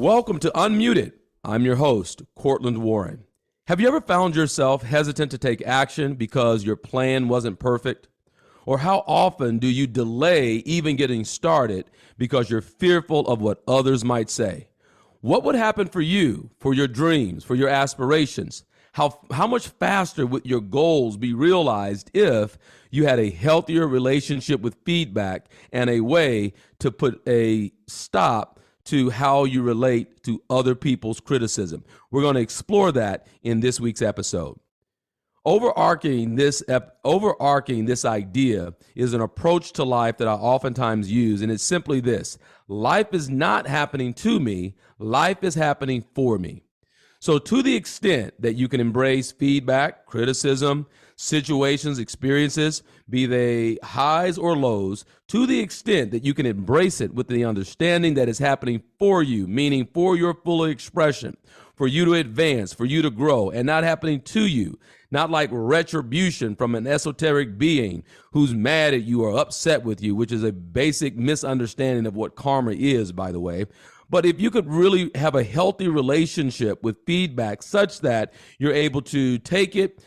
Welcome to Unmuted. I'm your host, Courtland Warren. Have you ever found yourself hesitant to take action because your plan wasn't perfect? Or how often do you delay even getting started because you're fearful of what others might say? What would happen for you, for your dreams, for your aspirations? How much faster would your goals be realized if you had a healthier relationship with feedback and a way to put a stop to how you relate to other people's criticism? We're going to explore that in this week's episode. Overarching this idea is an approach to life that I oftentimes use, and it's simply this: life is not happening to me, life is happening for me. So to the extent that you can embrace feedback, criticism, situations, experiences, be they highs or lows, to the extent that you can embrace it with the understanding that it's happening for you, meaning for your full expression, for you to advance, for you to grow, and not happening to you, not like retribution from an esoteric being who's mad at you or upset with you, which is a basic misunderstanding of what karma is, by the way. But if you could really have a healthy relationship with feedback such that you're able to take it,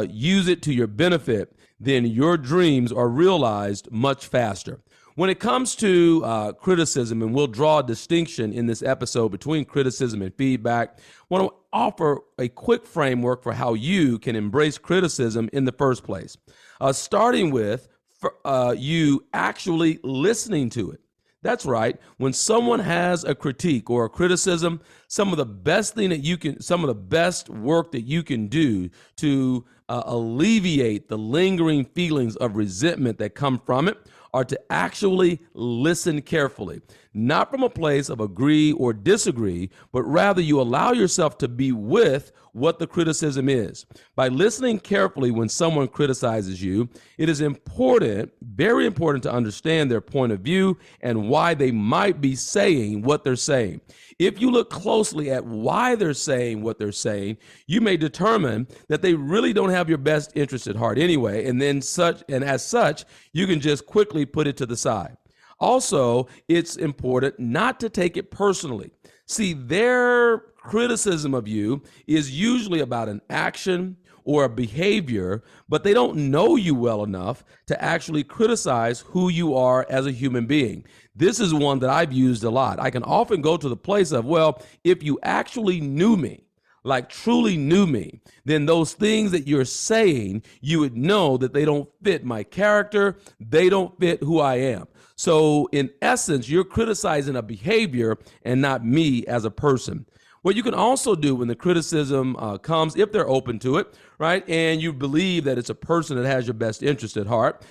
use it to your benefit, then your dreams are realized much faster. When it comes to criticism, and we'll draw a distinction in this episode between criticism and feedback, I want to offer a quick framework for how you can embrace criticism in the first place, starting with you actually listening to it. That's right. When someone has a critique or a criticism, some of the best work that you can do to alleviate the lingering feelings of resentment that come from it are to actually listen carefully, not from a place of agree or disagree, but rather you allow yourself to be with what the criticism is. By listening carefully when someone criticizes you, it is important, very important, to understand their point of view and why they might be saying what they're saying. If you look closely at why they're saying what they're saying, you may determine that they really don't have your best interest at heart anyway, and as such, you can just quickly put it to the side. Also, it's important not to take it personally. See, their criticism of you is usually about an action or a behavior, but they don't know you well enough to actually criticize who you are as a human being. This is one that I've used a lot. I can often go to the place of, well, if you actually knew me, like truly knew me, then those things that you're saying, you would know that they don't fit my character, they don't fit who I am. So in essence, you're criticizing a behavior and not me as a person. What you can also do when the criticism comes, if they're open to it, right, and you believe that it's a person that has your best interest at heart,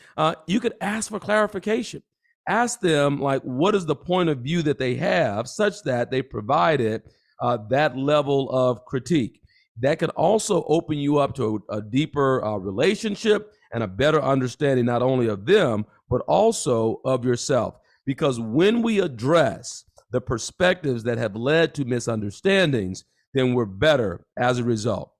you could ask for clarification. Ask them, like, what is the point of view that they have such that they provided that level of critique. That can also open you up to a deeper relationship and a better understanding not only of them, but also of yourself. Because when we address the perspectives that have led to misunderstandings, then we're better as a result.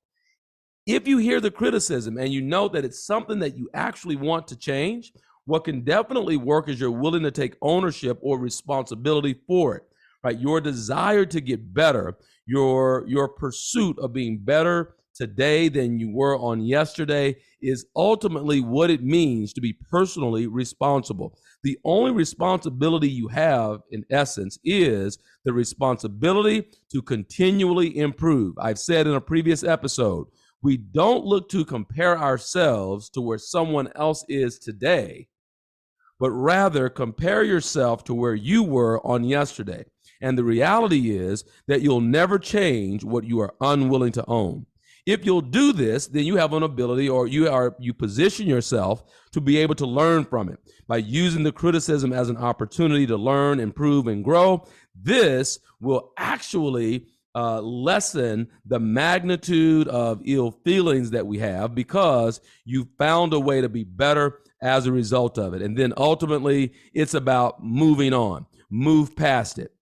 If you hear the criticism and you know that it's something that you actually want to change, what can definitely work is you're willing to take ownership or responsibility for it, right? Your desire to get better, your pursuit of being better today than you were on yesterday is ultimately what it means to be personally responsible. The only responsibility you have, in essence, is the responsibility to continually improve. I've said in a previous episode, we don't look to compare ourselves to where someone else is today, but rather compare yourself to where you were on yesterday. And the reality is that you'll never change what you are unwilling to own. If you'll do this, then you have an ability, or you position yourself to be able to learn from it by using the criticism as an opportunity to learn, improve, and grow. This will actually lessen the magnitude of ill feelings that we have because you found a way to be better as a result of it. And then ultimately, it's about moving on, move past it,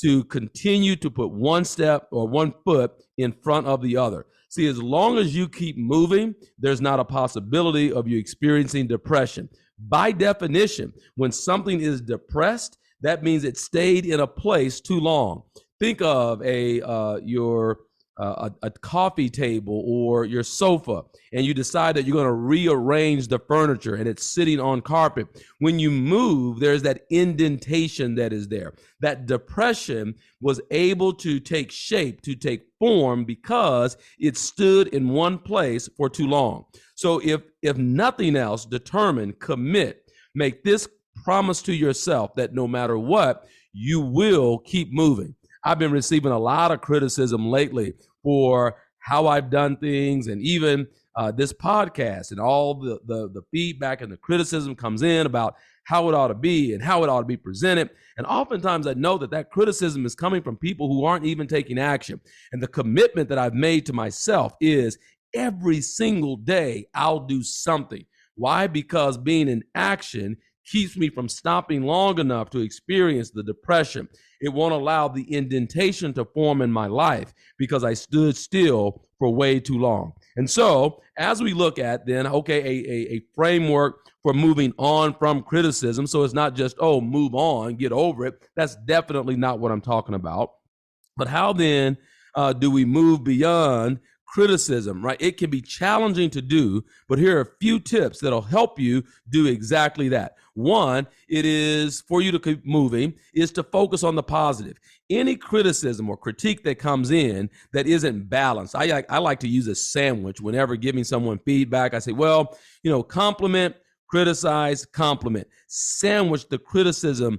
to continue to put one step or one foot in front of the other. See, as long as you keep moving, there's not a possibility of you experiencing depression. By definition, when something is depressed, that means it stayed in a place too long. Think of a coffee table or your sofa, and you decide that you're going to rearrange the furniture and it's sitting on carpet. When you move, there's that indentation that is there. That depression was able to take shape, to take form, because it stood in one place for too long. So if nothing else, determine, commit, make this promise to yourself that no matter what, you will keep moving. I've been receiving a lot of criticism lately for how I've done things, and even this podcast, and all the feedback and the criticism comes in about how it ought to be and how it ought to be presented. And oftentimes I know that criticism is coming from people who aren't even taking action. And the commitment that I've made to myself is every single day I'll do something. Why? Because being in action keeps me from stopping long enough to experience the depression. It won't allow the indentation to form in my life because I stood still for way too long. And so as we look at then, okay, a framework for moving on from criticism. So it's not just, oh, move on, get over it. That's definitely not what I'm talking about. But how then do we move beyond criticism, right? It can be challenging to do, but here are a few tips that'll help you do exactly that. One, it is for you to keep moving, is to focus on the positive. Any criticism or critique that comes in that isn't balanced. I like to use a sandwich whenever giving someone feedback. I say, well, compliment, criticize, compliment. Sandwich the criticism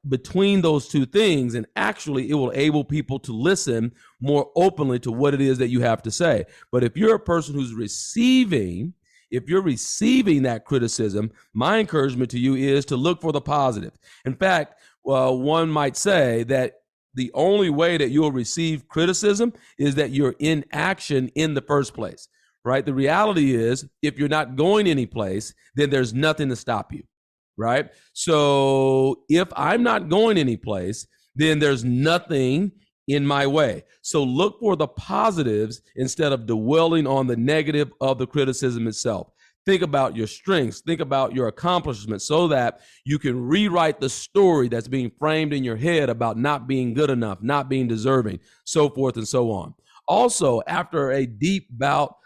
between those two things, and actually it will enable people to listen more openly to what it is that you have to say. But if you're a person who's receiving that criticism, my encouragement to you is to look for the positive. In fact, one might say that the only way that you'll receive criticism is that you're in action in the first place. Right? The reality is, if you're not going anyplace, then there's nothing to stop you, right? So if I'm not going anyplace, then there's nothing in my way. So look for the positives instead of dwelling on the negative of the criticism itself. Think about your strengths, think about your accomplishments, so that you can rewrite the story that's being framed in your head about not being good enough, not being deserving, so forth and so on. Also, after a deep bout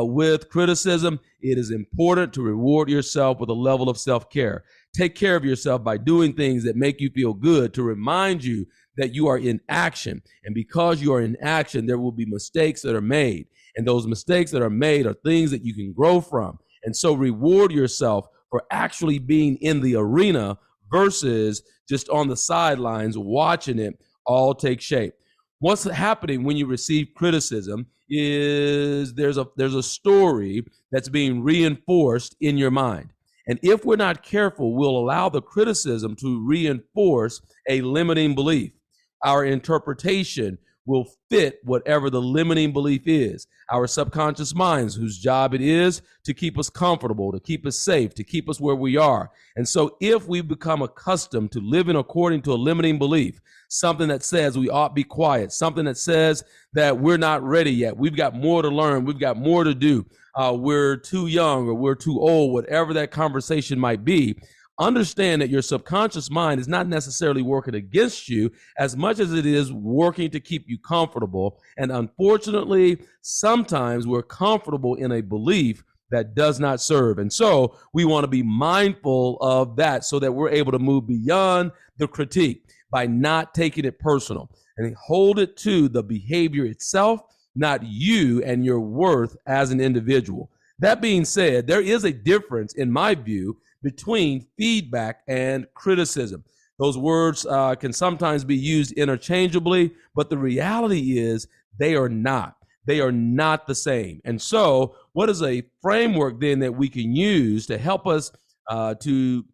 with criticism, it is important to reward yourself with a level of self-care. Take care of yourself by doing things that make you feel good, to remind you that you are in action. And because you are in action, there will be mistakes that are made. And those mistakes that are made are things that you can grow from. And so reward yourself for actually being in the arena versus just on the sidelines watching it all take shape. What's happening when you receive criticism is there's a story that's being reinforced in your mind. And if we're not careful, we'll allow the criticism to reinforce a limiting belief. Our interpretation will fit whatever the limiting belief is. Our subconscious minds, whose job it is to keep us comfortable, to keep us safe, to keep us where we are. And so if we become accustomed to living according to a limiting belief, something that says we ought to be quiet, something that says that we're not ready yet, we've got more to learn, we've got more to do, we're too young or we're too old, whatever that conversation might be, understand that your subconscious mind is not necessarily working against you as much as it is working to keep you comfortable. And unfortunately, sometimes we're comfortable in a belief that does not serve. And so we want to be mindful of that so that we're able to move beyond the critique by not taking it personal and hold it to the behavior itself, not you and your worth as an individual. That being said, there is a difference, in my view, between feedback and criticism. Those words can sometimes be used interchangeably, but the reality is they are not. They are not the same. And so what is a framework then that we can use to help us to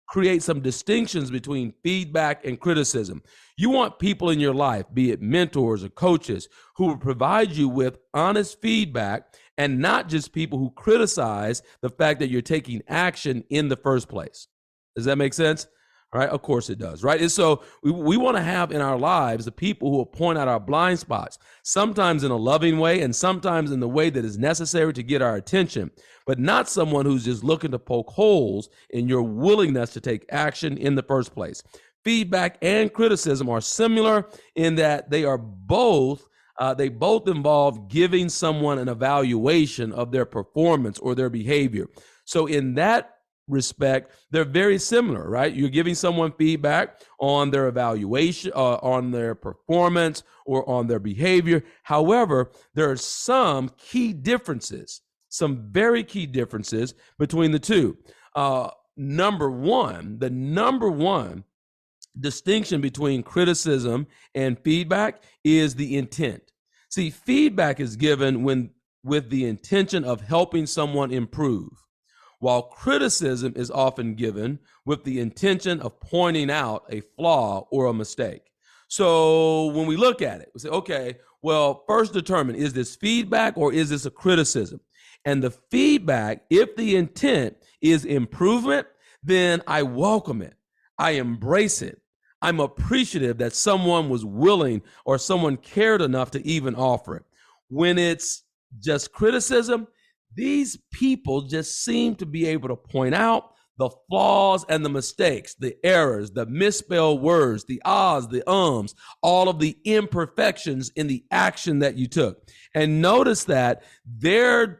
create some distinctions between feedback and criticism? You want people in your life, be it mentors or coaches, who will provide you with honest feedback, and not just people who criticize the fact that you're taking action in the first place. Does that make sense? All right, of course it does, right? And so we want to have in our lives the people who will point out our blind spots, sometimes in a loving way and sometimes in the way that is necessary to get our attention, but not someone who's just looking to poke holes in your willingness to take action in the first place. feedback and criticism are similar in that they both involve giving someone an evaluation of their performance or their behavior. So in that respect, they're very similar, right? You're giving someone feedback on their evaluation, on their performance, or on their behavior. However, there are some key differences, some very key differences between the two. The number one distinction between criticism and feedback is the intent. See, feedback is given with the intention of helping someone improve, while criticism is often given with the intention of pointing out a flaw or a mistake. So when we look at it, we say, okay, well, first determine, is this feedback or is this a criticism? And the feedback, if the intent is improvement, then I welcome it. I embrace it. I'm appreciative that someone was willing or someone cared enough to even offer it. When it's just criticism, these people just seem to be able to point out the flaws and the mistakes, the errors, the misspelled words, the ahs, the ums, all of the imperfections in the action that you took. And notice that their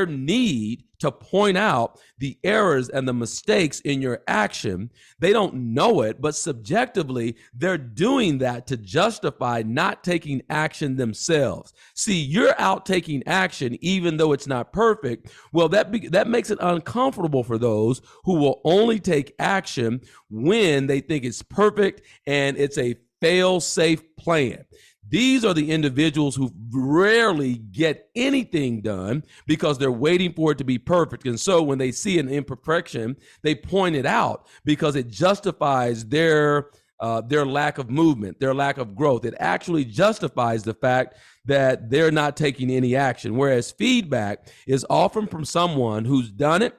need to point out the errors and the mistakes in your action, they don't know it, but subjectively, they're doing that to justify not taking action themselves. See, you're out taking action, even though it's not perfect. Well, that makes it uncomfortable for those who will only take action when they think it's perfect and it's a fail-safe plan. These are the individuals who rarely get anything done because they're waiting for it to be perfect. And so when they see an imperfection, they point it out because it justifies their lack of movement, their lack of growth. It actually justifies the fact that they're not taking any action. Whereas feedback is often from someone who's done it,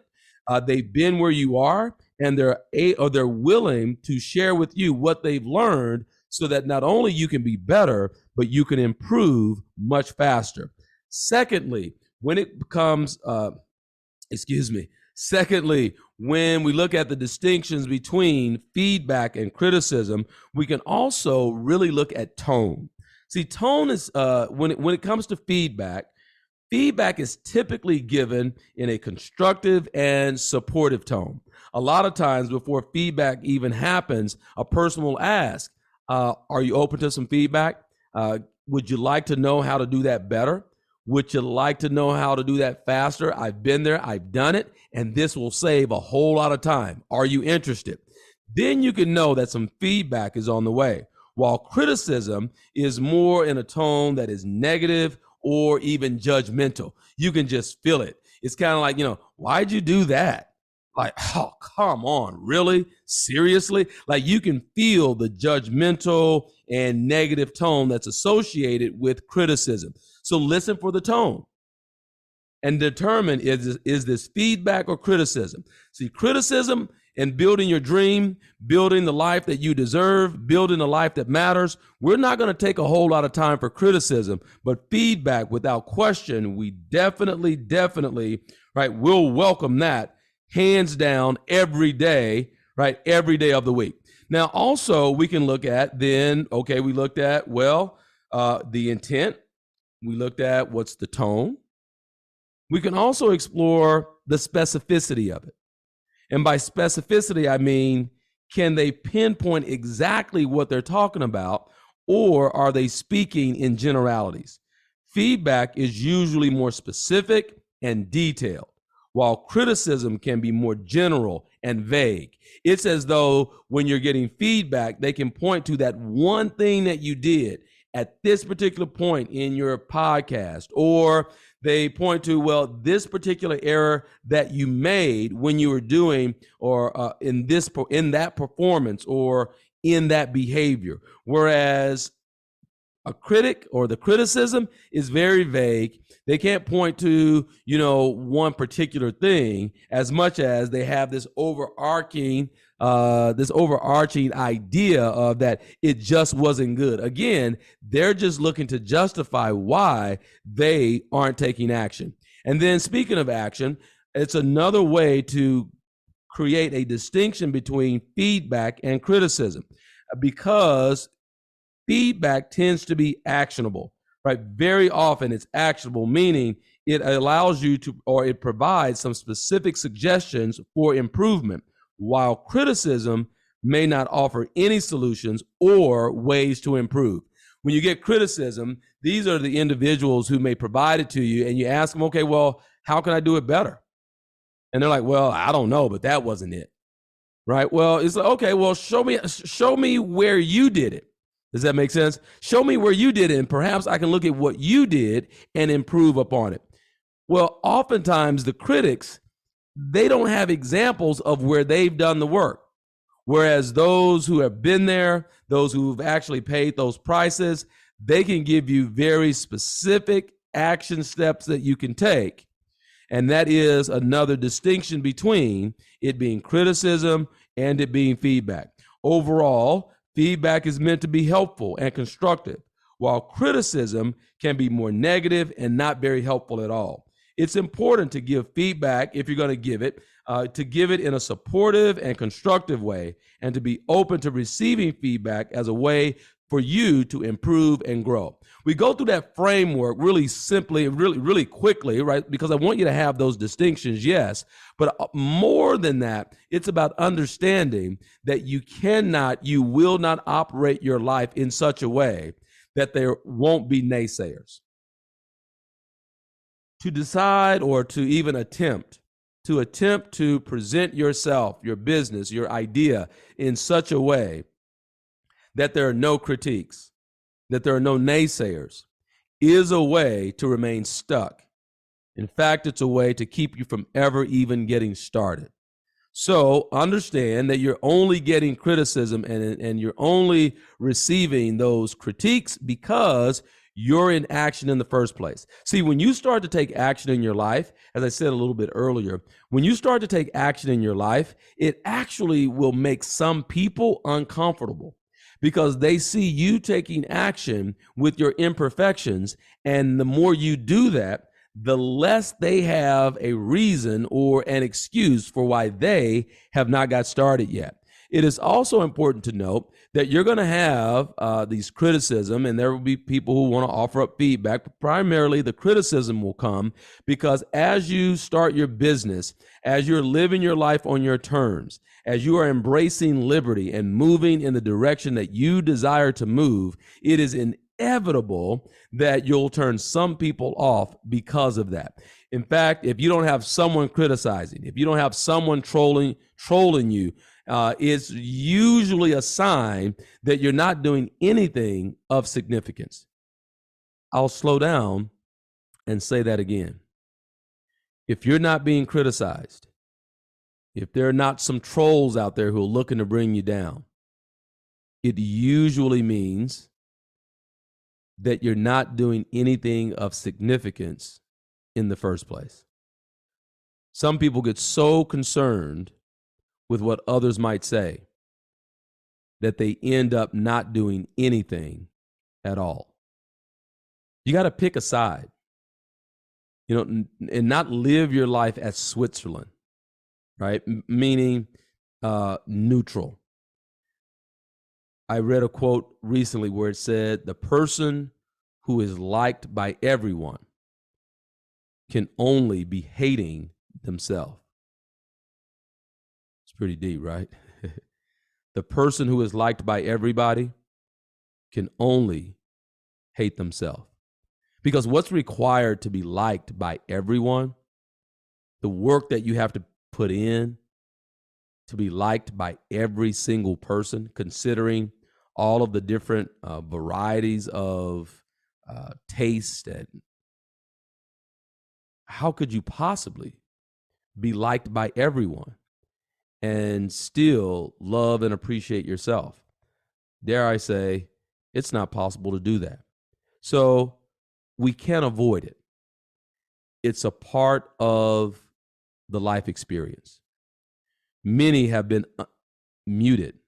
they've been where you are, and they're willing to share with you what they've learned so that not only you can be better, but you can improve much faster. Secondly, when it becomes, when we look at the distinctions between feedback and criticism, we can also really look at tone. See, tone is, when it comes to feedback is typically given in a constructive and supportive tone. A lot of times before feedback even happens, a person will ask, are you open to some feedback? Would you like to know how to do that better? Would you like to know how to do that faster? I've been there, I've done it, and this will save a whole lot of time. Are you interested? Then you can know that some feedback is on the way. While criticism is more in a tone that is negative or even judgmental. You can just feel it. It's kind of like, why'd you do that? Like, oh, come on, really? Seriously? Like, you can feel the judgmental and negative tone that's associated with criticism. So listen for the tone and determine, is this feedback or criticism? See, criticism and building your dream, building the life that you deserve, building a life that matters. We're not going to take a whole lot of time for criticism, but feedback, without question, we definitely, right, we'll welcome that hands down every day, right, every day of the week. Now, also, we can look at then, okay, we looked at, the intent. We looked at what's the tone. We can also explore the specificity of it. And by specificity, I mean, can they pinpoint exactly what they're talking about, or are they speaking in generalities? Feedback is usually more specific and detailed, while criticism can be more general and vague. It's as though when you're getting feedback, they can point to that one thing that you did at this particular point in your podcast, or they point to, this particular error that you made when you were doing, or in that performance, or in that behavior. Whereas a critic or the criticism is very vague. They can't point to, one particular thing as much as they have this overarching idea of that it just wasn't good. Again, they're just looking to justify why they aren't taking action. And then speaking of action, it's another way to create a distinction between feedback and criticism, because feedback tends to be actionable, right? Very often it's actionable, meaning it allows you to, or it provides some specific suggestions for improvement, while criticism may not offer any solutions or ways to improve. When you get criticism, these are the individuals who may provide it to you, and you ask them, okay, well, how can I do it better? And they're like, well, I don't know, but that wasn't it, right? Well, it's like, okay, well, show me where you did it. Does that make sense? Show me where you did it, and perhaps I can look at what you did and improve upon it. Well, oftentimes the critics, they don't have examples of where they've done the work. Whereas those who have been there, those who've actually paid those prices, they can give you very specific action steps that you can take. And that is another distinction between it being criticism and it being feedback. Overall, feedback is meant to be helpful and constructive, while criticism can be more negative and not very helpful at all. It's important to give feedback, if you're going to give it in a supportive and constructive way, and to be open to receiving feedback as a way for you to improve and grow. We go through that framework really simply, really quickly, right? Because I want you to have those distinctions, yes. But more than that, it's about understanding that you will not operate your life in such a way that there won't be naysayers. To decide, or to even attempt to present yourself, your business, your idea in such a way that there are no critiques, that there are no naysayers, is a way to remain stuck. In fact, it's a way to keep you from ever even getting started. So understand that you're only getting criticism and you're only receiving those critiques because you're in action in the first place. See, when you start to take action in your life, as I said a little bit earlier, when you start to take action in your life, it actually will make some people uncomfortable because they see you taking action with your imperfections. And the more you do that, the less they have a reason or an excuse for why they have not got started yet. It is also important to note that you're going to have these criticism, and there will be people who want to offer up feedback. But primarily, the criticism will come because as you start your business, as you're living your life on your terms, as you are embracing liberty and moving in the direction that you desire to move, it is inevitable that you'll turn some people off because of that. In fact, if you don't have someone criticizing, if you don't have someone trolling you, it's usually a sign that you're not doing anything of significance. I'll slow down and say that again. If you're not being criticized, if there are not some trolls out there who are looking to bring you down, it usually means that you're not doing anything of significance in the first place. Some people get so concerned with what others might say that they end up not doing anything at all. You got to pick a side, and not live your life as Switzerland, right? Meaning neutral. I read a quote recently where it said, the person who is liked by everyone can only be hating themselves. It's pretty deep, right? The person who is liked by everybody can only hate themselves. Because what's required to be liked by everyone, the work that you have to put in to be liked by every single person, considering all of the different varieties of taste, and how could you possibly be liked by everyone and still love and appreciate yourself? Dare I say, it's not possible to do that. So we can't avoid it. It's a part of the life experience. Many have been muted.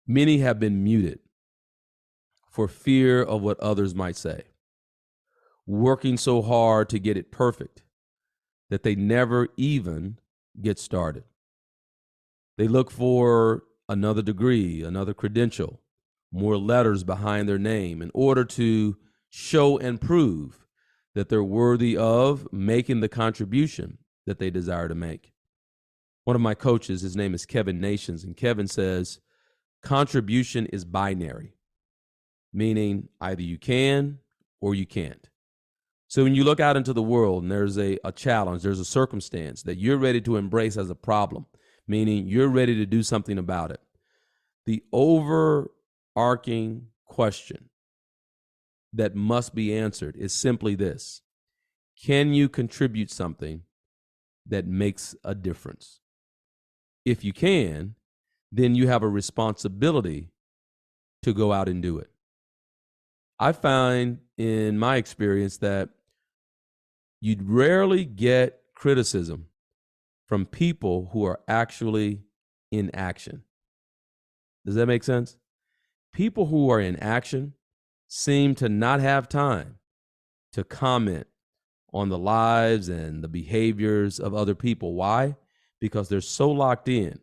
Many have been muted for fear of what others might say, working so hard to get it perfect that they never even get started. They look for another degree, another credential, more letters behind their name in order to show and prove that they're worthy of making the contribution that they desire to make. One of my coaches, his name is Kevin Nations, and Kevin says, contribution is binary, meaning either you can or you can't. So when you look out into the world and there's a challenge, there's a circumstance that you're ready to embrace as a problem, meaning you're ready to do something about it. The overarching question that must be answered is simply this: can you contribute something that makes a difference? If you can, then you have a responsibility to go out and do it. I find in my experience that you'd rarely get criticism from people who are actually in action. Does that make sense? People who are in action seem to not have time to comment on the lives and the behaviors of other people. Why? Because they're so locked in.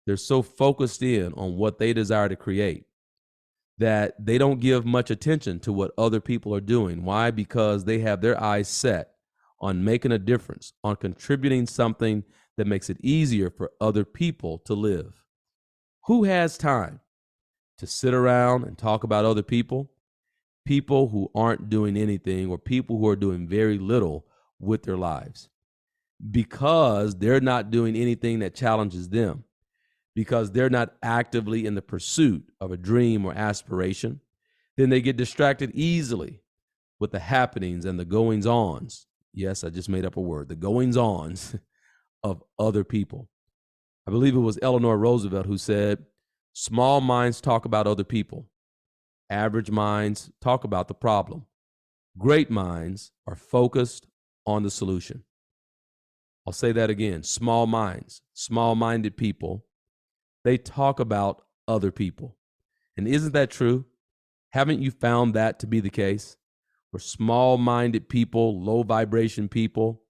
They're so focused in on what they desire to create that they don't give much attention to what other people are doing. Why? Because they have their eyes set on making a difference, on contributing something that makes it easier for other people to live. Who has time to sit around and talk about other people? People who aren't doing anything, or people who are doing very little with their lives, because they're not doing anything that challenges them, because they're not actively in the pursuit of a dream or aspiration. Then they get distracted easily with the happenings and the goings-ons. Yes, I just made up a word, the goings-ons of other people. I believe it was Eleanor Roosevelt who said, small minds talk about other people. Average minds talk about the problem. Great minds are focused on the solution. I'll say that again. Small minds, small-minded people, they talk about other people. And isn't that true? Haven't you found that to be the case? Where small-minded people, low-vibration people,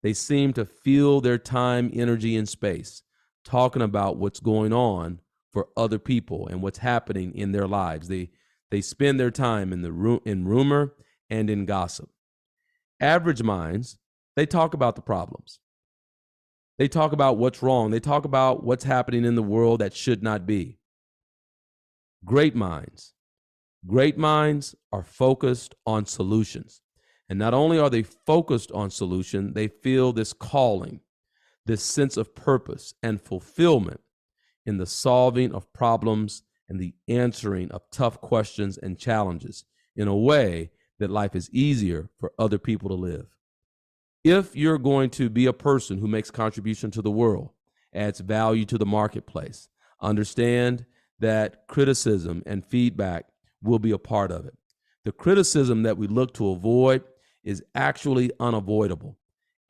they seem to fill their time, energy, and space talking about what's going on for other people and what's happening in their lives. They spend their time in rumor and in gossip. Average minds, they talk about the problems. They talk about what's wrong. They talk about what's happening in the world that should not be. Great minds are focused on solutions. And not only are they focused on solution, they feel this calling, this sense of purpose and fulfillment in the solving of problems and the answering of tough questions and challenges in a way that life is easier for other people to live. If you're going to be a person who makes contribution to the world, adds value to the marketplace, understand that criticism and feedback will be a part of it. The criticism that we look to avoid is actually unavoidable.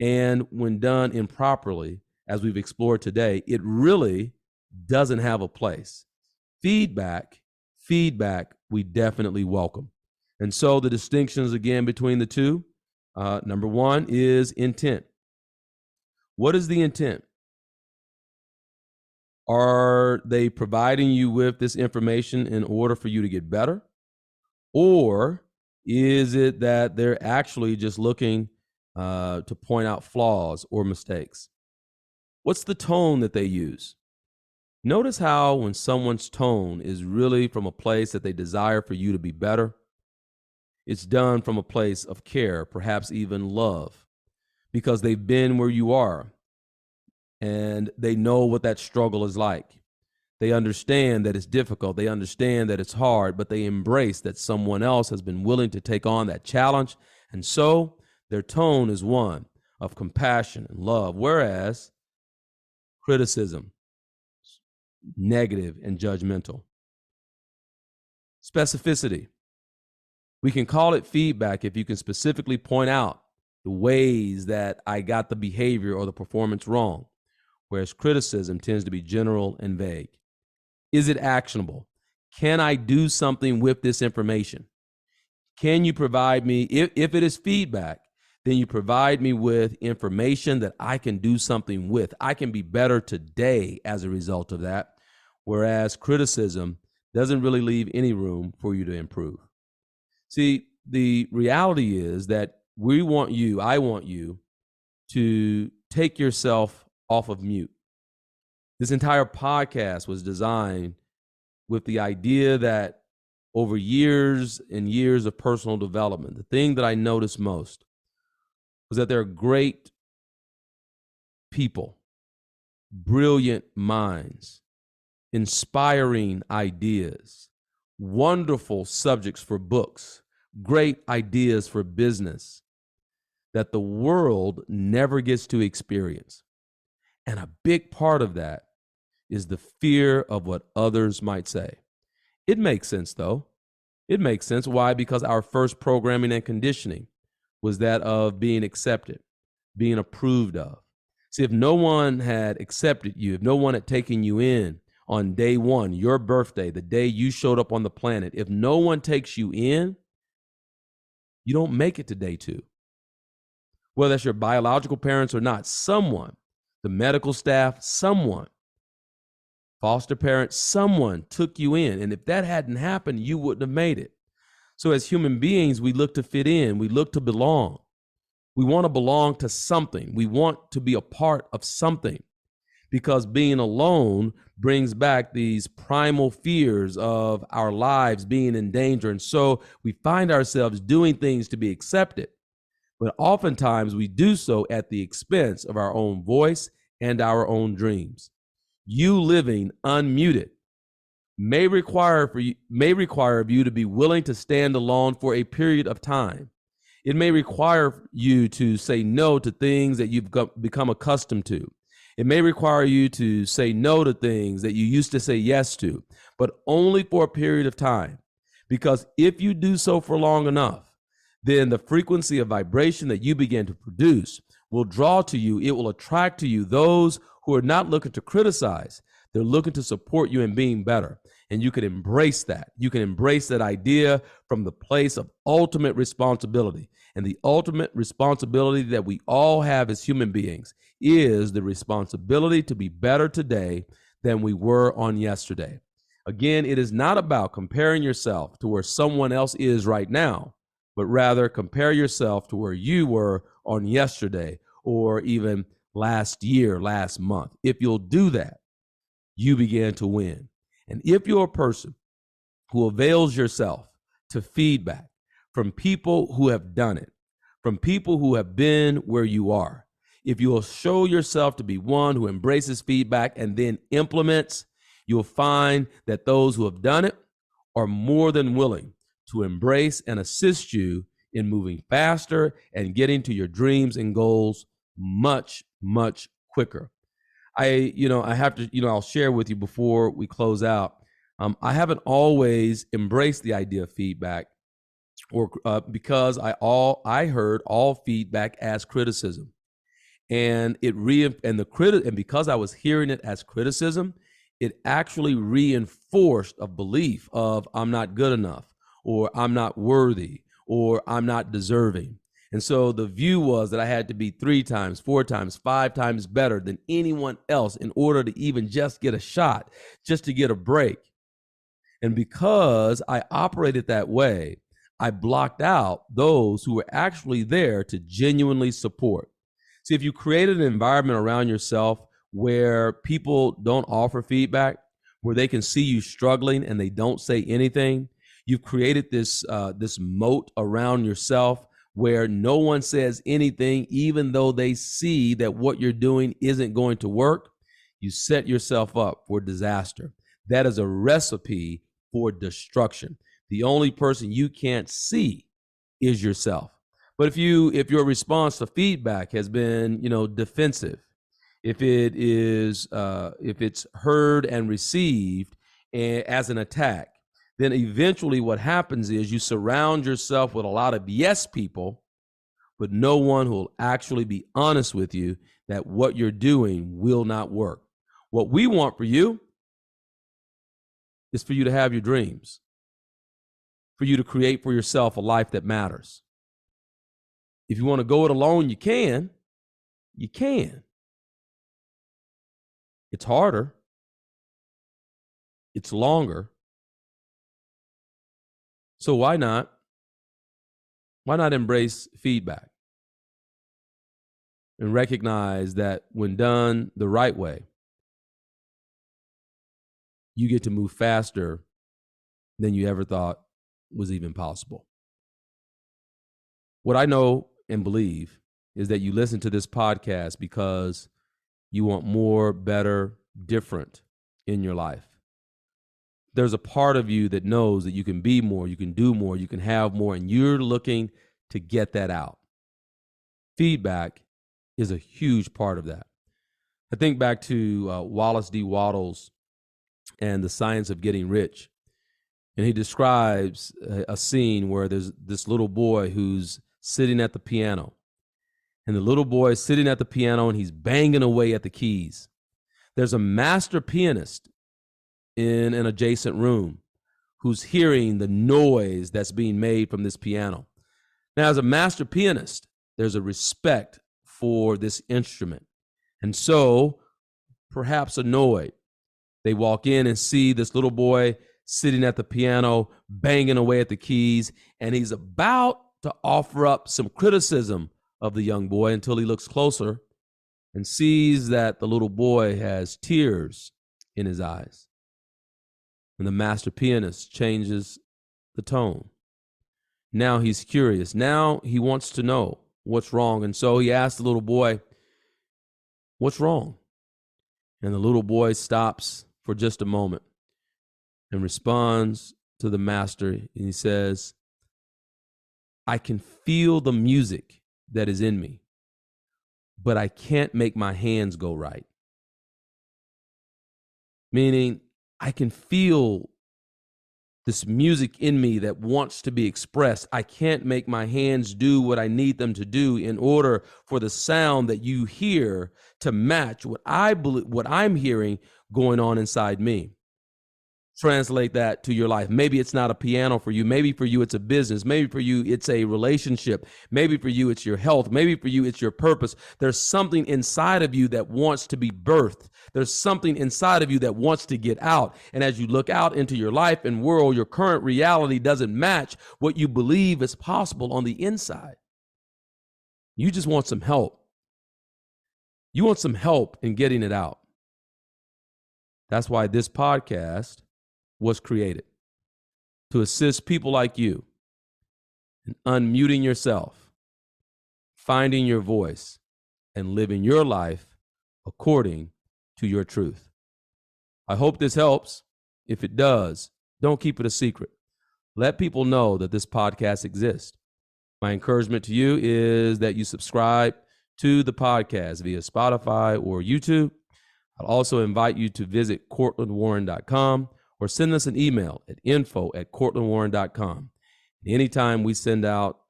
And when done improperly, as we've explored today, it really doesn't have a place. Feedback, we definitely welcome. And so the distinctions again between the two, number one is intent. What is the intent? Are they providing you with this information in order for you to get better? Or is it that they're actually just looking to point out flaws or mistakes? What's the tone that they use? Notice how when someone's tone is really from a place that they desire for you to be better, it's done from a place of care, perhaps even love, because they've been where you are and they know what that struggle is like. They understand that it's difficult. They understand that it's hard, but they embrace that someone else has been willing to take on that challenge. And so their tone is one of compassion and love, whereas criticism, negative and judgmental. Specificity. We can call it feedback if you can specifically point out the ways that I got the behavior or the performance wrong, whereas criticism tends to be general and vague. Is it actionable? Can I do something with this information? Can you provide me, if it is feedback, then you provide me with information that I can do something with. I can be better today as a result of that. Whereas criticism doesn't really leave any room for you to improve. See, the reality is that I want you to take yourself off of mute. This entire podcast was designed with the idea that over years and years of personal development, the thing that I noticed most was that there are great people, brilliant minds, inspiring ideas, wonderful subjects for books, great ideas for business that the world never gets to experience. And a big part of that is the fear of what others might say. It makes sense, though. It makes sense. Why? Because our first programming and conditioning was that of being accepted, being approved of. See, if no one had accepted you, if no one had taken you in on day one, your birthday, the day you showed up on the planet, if no one takes you in, you don't make it to day two. Whether that's your biological parents or not, someone, the medical staff, someone, foster parents, someone took you in. And if that hadn't happened, you wouldn't have made it. So as human beings, we look to fit in. We look to belong. We want to belong to something. We want to be a part of something, because being alone brings back these primal fears of our lives being in danger. And so we find ourselves doing things to be accepted. But oftentimes we do so at the expense of our own voice and our own dreams. You living unmuted may require of you to be willing to stand alone for a period of time. It may require you to say no to things that you've become accustomed to. It may require you to say no to things that you used to say yes to, but only for a period of time. Because if you do so for long enough, then the frequency of vibration that you begin to produce will draw to you, it will attract to you those who are not looking to criticize. They're looking to support you in being better. And you can embrace that. You can embrace that idea from the place of ultimate responsibility. And the ultimate responsibility that we all have as human beings is the responsibility to be better today than we were on yesterday. Again, it is not about comparing yourself to where someone else is right now, but rather compare yourself to where you were on yesterday or even last year, last month. If you'll do that, you begin to win. And if you're a person who avails yourself to feedback from people who have done it, from people who have been where you are, if you'll show yourself to be one who embraces feedback and then implements, you'll find that those who have done it are more than willing to embrace and assist you in moving faster and getting to your dreams and goals much, much quicker. I'll share with you before we close out. I haven't always embraced the idea of feedback, or because I heard all feedback as criticism, and because I was hearing it as criticism, it actually reinforced a belief of I'm not good enough, or I'm not worthy, or I'm not deserving. And so the view was that I had to be 3 times, 4 times, 5 times better than anyone else in order to even just get a shot, just to get a break. And because I operated that way, I blocked out those who were actually there to genuinely support. See, if you created an environment around yourself where people don't offer feedback, where they can see you struggling and they don't say anything, you've created this moat around yourself where no one says anything, even though they see that what you're doing isn't going to work. You set yourself up for disaster. That is a recipe for destruction. The only person you can't see is yourself. But if your response to feedback has been, defensive, if it's heard and received as an attack, then eventually what happens is you surround yourself with a lot of yes people, but no one who will actually be honest with you that what you're doing will not work. What we want for you is for you to have your dreams, for you to create for yourself a life that matters. If you want to go it alone, you can. You can. It's harder. It's longer. So why not? Why not embrace feedback and recognize that when done the right way, you get to move faster than you ever thought was even possible. What I know and believe is that you listen to this podcast because you want more, better, different in your life. There's a part of you that knows that you can be more, you can do more, you can have more, and you're looking to get that out. Feedback is a huge part of that. I think back to Wallace D. Wattles and The Science of Getting Rich. And he describes a scene where there's this little boy who's sitting at the piano. And the little boy is sitting at the piano and he's banging away at the keys. There's a master pianist in an adjacent room who's hearing the noise that's being made from this piano. Now, as a master pianist, there's a respect for this instrument. And so, perhaps annoyed, they walk in and see this little boy sitting at the piano, banging away at the keys, and he's about to offer up some criticism of the young boy until he looks closer and sees that the little boy has tears in his eyes. And the master pianist changes the tone. Now he's curious. Now he wants to know what's wrong. And so he asks the little boy, "What's wrong?" And the little boy stops for just a moment and responds to the master. And he says, "I can feel the music that is in me, but I can't make my hands go right." Meaning, I can feel this music in me that wants to be expressed. I can't make my hands do what I need them to do in order for the sound that you hear to match what I'm hearing going on inside me. Translate that to your life. Maybe it's not a piano for you. Maybe for you, it's a business. Maybe for you, it's a relationship. Maybe for you, it's your health. Maybe for you, it's your purpose. There's something inside of you that wants to be birthed. There's something inside of you that wants to get out. And as you look out into your life and world, your current reality doesn't match what you believe is possible on the inside. You just want some help. You want some help in getting it out. That's why this podcast was created, to assist people like you in unmuting yourself, finding your voice, and living your life according to your truth. I hope this helps. If it does, don't keep it a secret. Let people know that this podcast exists. My encouragement to you is that you subscribe to the podcast via Spotify or YouTube. I'll also invite you to visit courtlandwarren.com or send us an email at info@courtlandwarren.com. Anytime we send out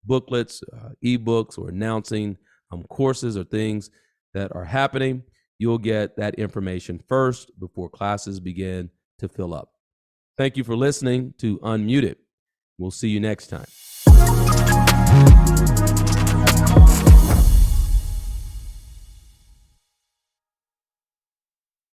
booklets, ebooks, or announcing courses or things that are happening, you'll get that information first before classes begin to fill up. Thank you for listening to Unmuted. We'll see you next time.